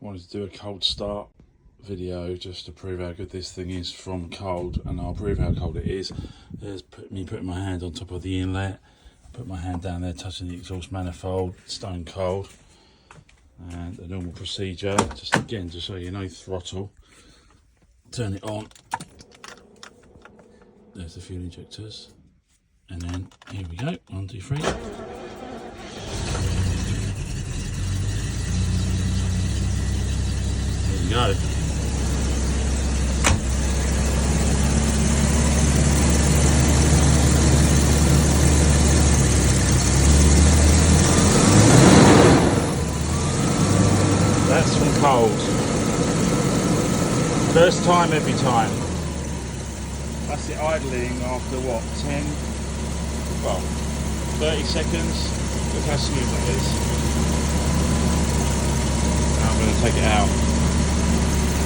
wanted to do a cold start video just to prove how good this thing is from cold, and I'll prove how cold it is. There's me putting my hand on top of the inlet, put my hand down there touching the exhaust manifold, stone cold. And the normal procedure, just again to show you, no throttle, turn it on, there's the fuel injectors, and then here we go, 1, 2, 3. There you go. That's from cold. First time, every time. That's it idling after what, 10, well, 30 seconds. Look how smooth that is. Now I'm going to take it out.